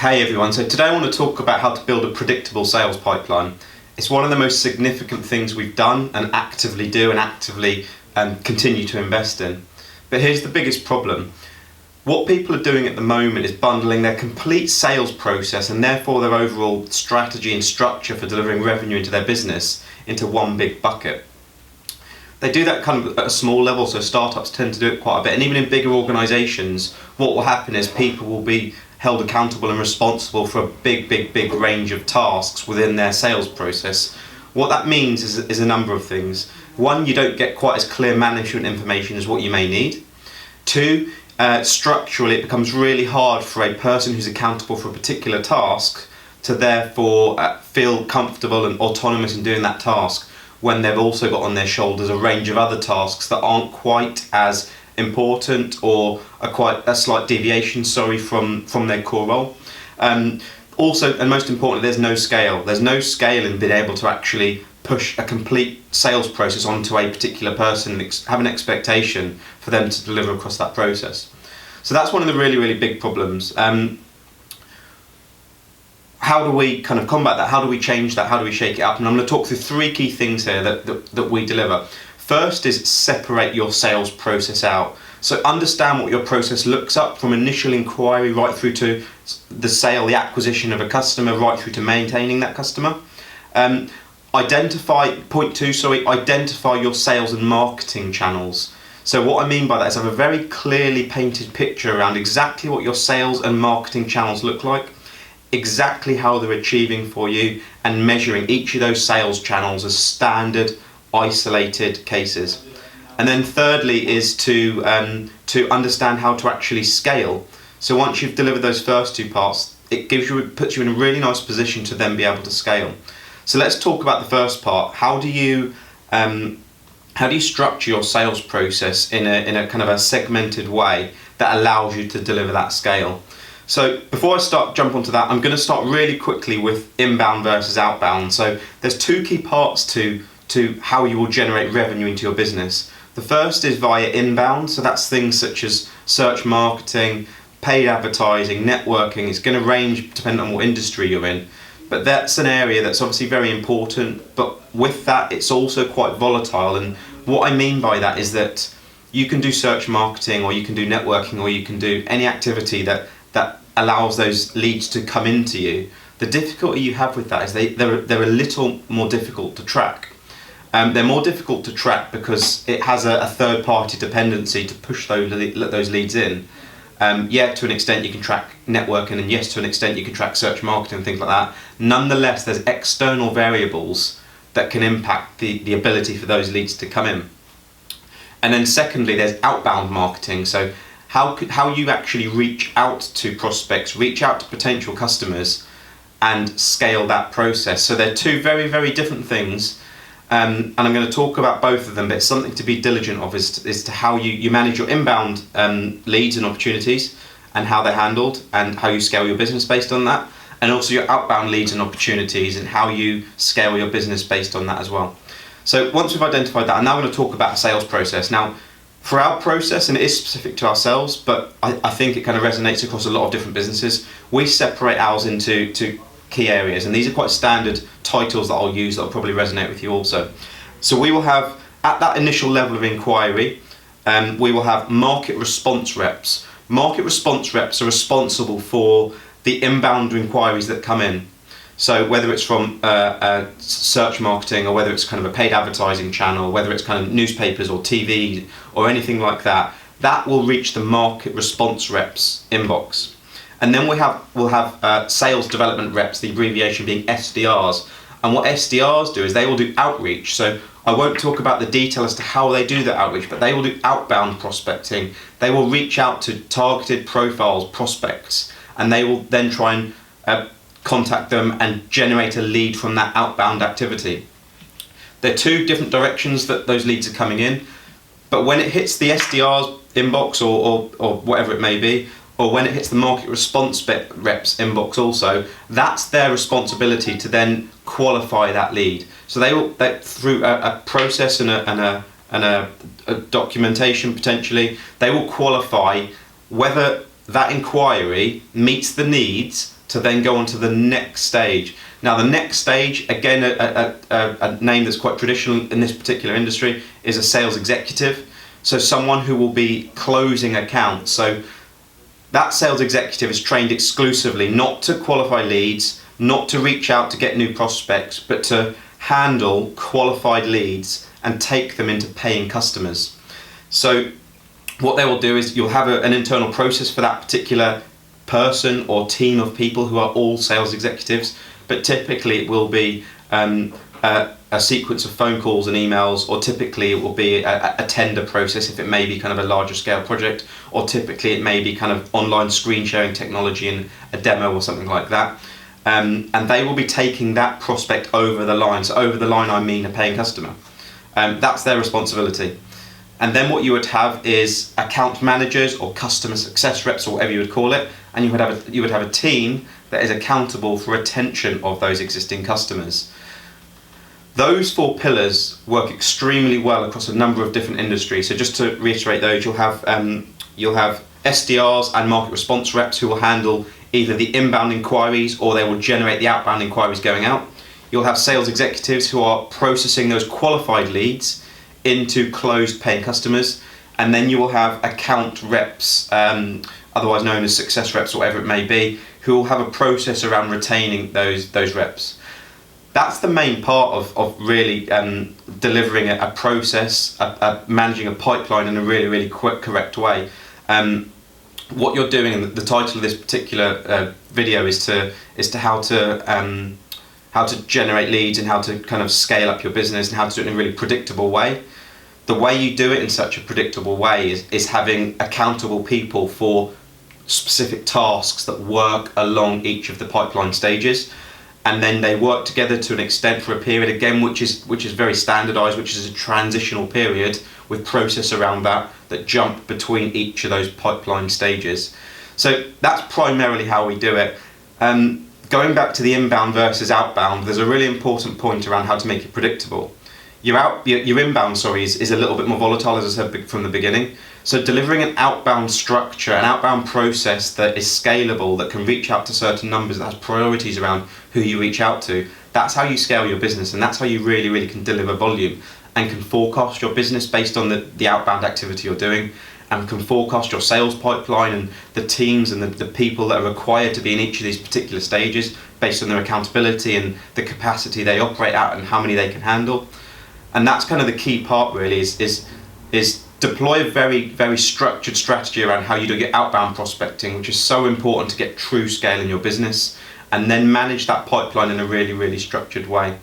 Hey everyone, so today I want to talk about how to build a predictable sales pipeline. It's one of the most significant things we've done and actively do and actively continue to invest in. But here's the biggest problem. What people are doing at the moment is bundling their complete sales process and therefore their overall strategy and structure for delivering revenue into their business into one big bucket. They do that kind of at a small level, so startups tend to do it quite a bit, and even in bigger organisations, what will happen is people will be held accountable and responsible for a big range of tasks within their sales process. What that means is a number of things. One, you don't get quite as clear management information as what you may need. Two, structurally it becomes really hard for a person who's accountable for a particular task to therefore feel comfortable and autonomous in doing that task when they've also got on their shoulders a range of other tasks that aren't quite as important or are quite a slight deviation from their core role. Also, and most importantly, there's no scale. There's no scale in being able to actually push a complete sales process onto a particular person and have an expectation for them to deliver across that process. So that's one of the really big problems. How do we kind of combat that? How do we change that? How do we shake it up? And I'm going to talk through three key things here that we deliver. First is separate your sales process out. So understand what your process looks up from initial inquiry right through to the sale, the acquisition of a customer, right through to maintaining that customer. Identify your sales and marketing channels. So what I mean by that is have a very clearly painted picture around exactly what your sales and marketing channels look like, exactly how they're achieving for you, and measuring each of those sales channels as standard isolated cases. And then thirdly is to understand how to actually scale. So once you've delivered those first two parts, it puts you in a really nice position to then be able to scale. So let's talk about the first part. How do you structure your sales process in a kind of a segmented way that allows you to deliver that scale? So before I jump onto that, I'm going to start really quickly with inbound versus outbound. So there's two key parts to how you will generate revenue into your business. The first is via inbound, so that's things such as search marketing, paid advertising, networking. It's going to range depending on what industry you're in, but that's an area that's obviously very important, but with that it's also quite volatile. And what I mean by that is that you can do search marketing, or you can do networking, or you can do any activity that allows those leads to come into you. The difficulty you have with that is they're a little more difficult to track. They're more difficult to track because it has a third-party dependency to push those leads in. Yeah, to an extent you can track networking, and yes, to an extent you can track search marketing and things like that. Nonetheless, there's external variables that can impact the ability for those leads to come in. And then secondly, there's outbound marketing. So how you actually reach out to prospects, reach out to potential customers, and scale that process. So they're two very different things. And I'm going to talk about both of them, but it's something to be diligent of is to how you manage your inbound leads and opportunities and how they're handled, and how you scale your business based on that, and also your outbound leads and opportunities and how you scale your business based on that as well. So once we've identified that, I'm now going to talk about a sales process. Now, for our process, and it is specific to ourselves, but I think it kind of resonates across a lot of different businesses, we separate ours into key areas, and these are quite standard titles that I'll use that will probably resonate with you also. So we will have, at that initial level of inquiry, we will have market response reps. Market response reps are responsible for the inbound inquiries that come in. So whether it's from search marketing, or whether it's kind of a paid advertising channel, whether it's kind of newspapers or TV or anything like that, that will reach the market response reps inbox. And then we'll have sales development reps, the abbreviation being SDRs. And what SDRs do is they will do outreach. So I won't talk about the detail as to how they do the outreach, but they will do outbound prospecting. They will reach out to targeted profiles, prospects, and they will then try and contact them and generate a lead from that outbound activity. There are two different directions that those leads are coming in, but when it hits the SDR's inbox or whatever it may be, or when it hits the market response reps inbox also, that's their responsibility to then qualify that lead. So they will, through a process and a documentation potentially, they will qualify whether that inquiry meets the needs to then go on to the next stage. Now the next stage, again, a name that's quite traditional in this particular industry, is a sales executive. So someone who will be closing accounts. So that sales executive is trained exclusively not to qualify leads, not to reach out to get new prospects, but to handle qualified leads and take them into paying customers. So what they will do is you'll have an internal process for that particular person or team of people who are all sales executives, but typically it will be a sequence of phone calls and emails, or typically it will be a tender process if it may be kind of a larger scale project, or typically it may be kind of online screen sharing technology and a demo or something like that. And they will be taking that prospect over the line. So over the line, I mean a paying customer. That's their responsibility. And then what you would have is account managers or customer success reps, or whatever you would call it, and you would have a team that is accountable for retention of those existing customers. Those 4 pillars work extremely well across a number of different industries. So just to reiterate those, you'll have SDRs and market response reps who will handle either the inbound inquiries, or they will generate the outbound inquiries going out. You'll have sales executives who are processing those qualified leads into closed paying customers, and then you will have account reps, otherwise known as success reps or whatever it may be, who will have a process around retaining those reps. That's the main part of really delivering a process, managing a pipeline in a really, really quick, correct way. What you're doing, and the title of this particular video is how to generate leads and how to kind of scale up your business and how to do it in a really predictable way. The way you do it in such a predictable way is having accountable people for specific tasks that work along each of the pipeline stages, and then they work together to an extent for a period, again, which is very standardized, which is a transitional period with process around that jump between each of those pipeline stages. So that's primarily how we do it. Going back to the inbound versus outbound, there's a really important point around how to make it predictable. Your inbound, is a little bit more volatile, as I said from the beginning. So delivering an outbound structure, an outbound process that is scalable, that can reach out to certain numbers, that has priorities around who you reach out to, that's how you scale your business, and that's how you really, really can deliver volume and can forecast your business based on the outbound activity you're doing, and can forecast your sales pipeline and the teams and the people that are required to be in each of these particular stages based on their accountability and the capacity they operate at and how many they can handle. And that's kind of the key part, really, is deploy a very, very structured strategy around how you do your outbound prospecting, which is so important to get true scale in your business, and then manage that pipeline in a really, really structured way.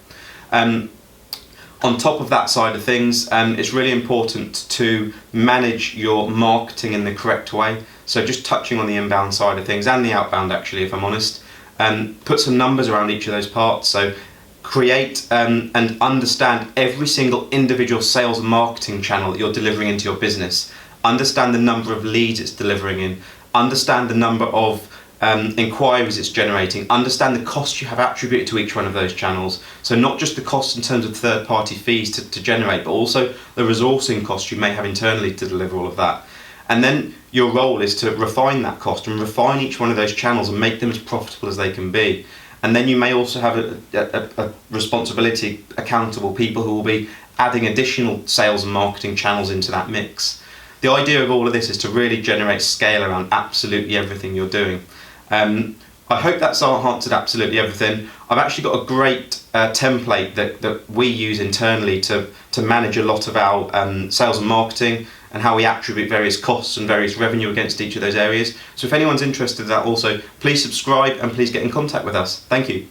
On top of that side of things, it's really important to manage your marketing in the correct way. So just touching on the inbound side of things, and the outbound actually, if I'm honest, put some numbers around each of those parts. So create and understand every single individual sales and marketing channel that you're delivering into your business. Understand the number of leads it's delivering in. Understand the number of inquiries it's generating. Understand the cost you have attributed to each one of those channels. So not just the cost in terms of third-party fees to generate, but also the resourcing cost you may have internally to deliver all of that. And then your role is to refine that cost and refine each one of those channels and make them as profitable as they can be. And then you may also have a responsibility, accountable people who will be adding additional sales and marketing channels into that mix. The idea of all of this is to really generate scale around absolutely everything you're doing. I hope that's answered absolutely everything. I've actually got a great template that we use internally to manage a lot of our sales and marketing and how we attribute various costs and various revenue against each of those areas. So if anyone's interested in that also, please subscribe and please get in contact with us. Thank you.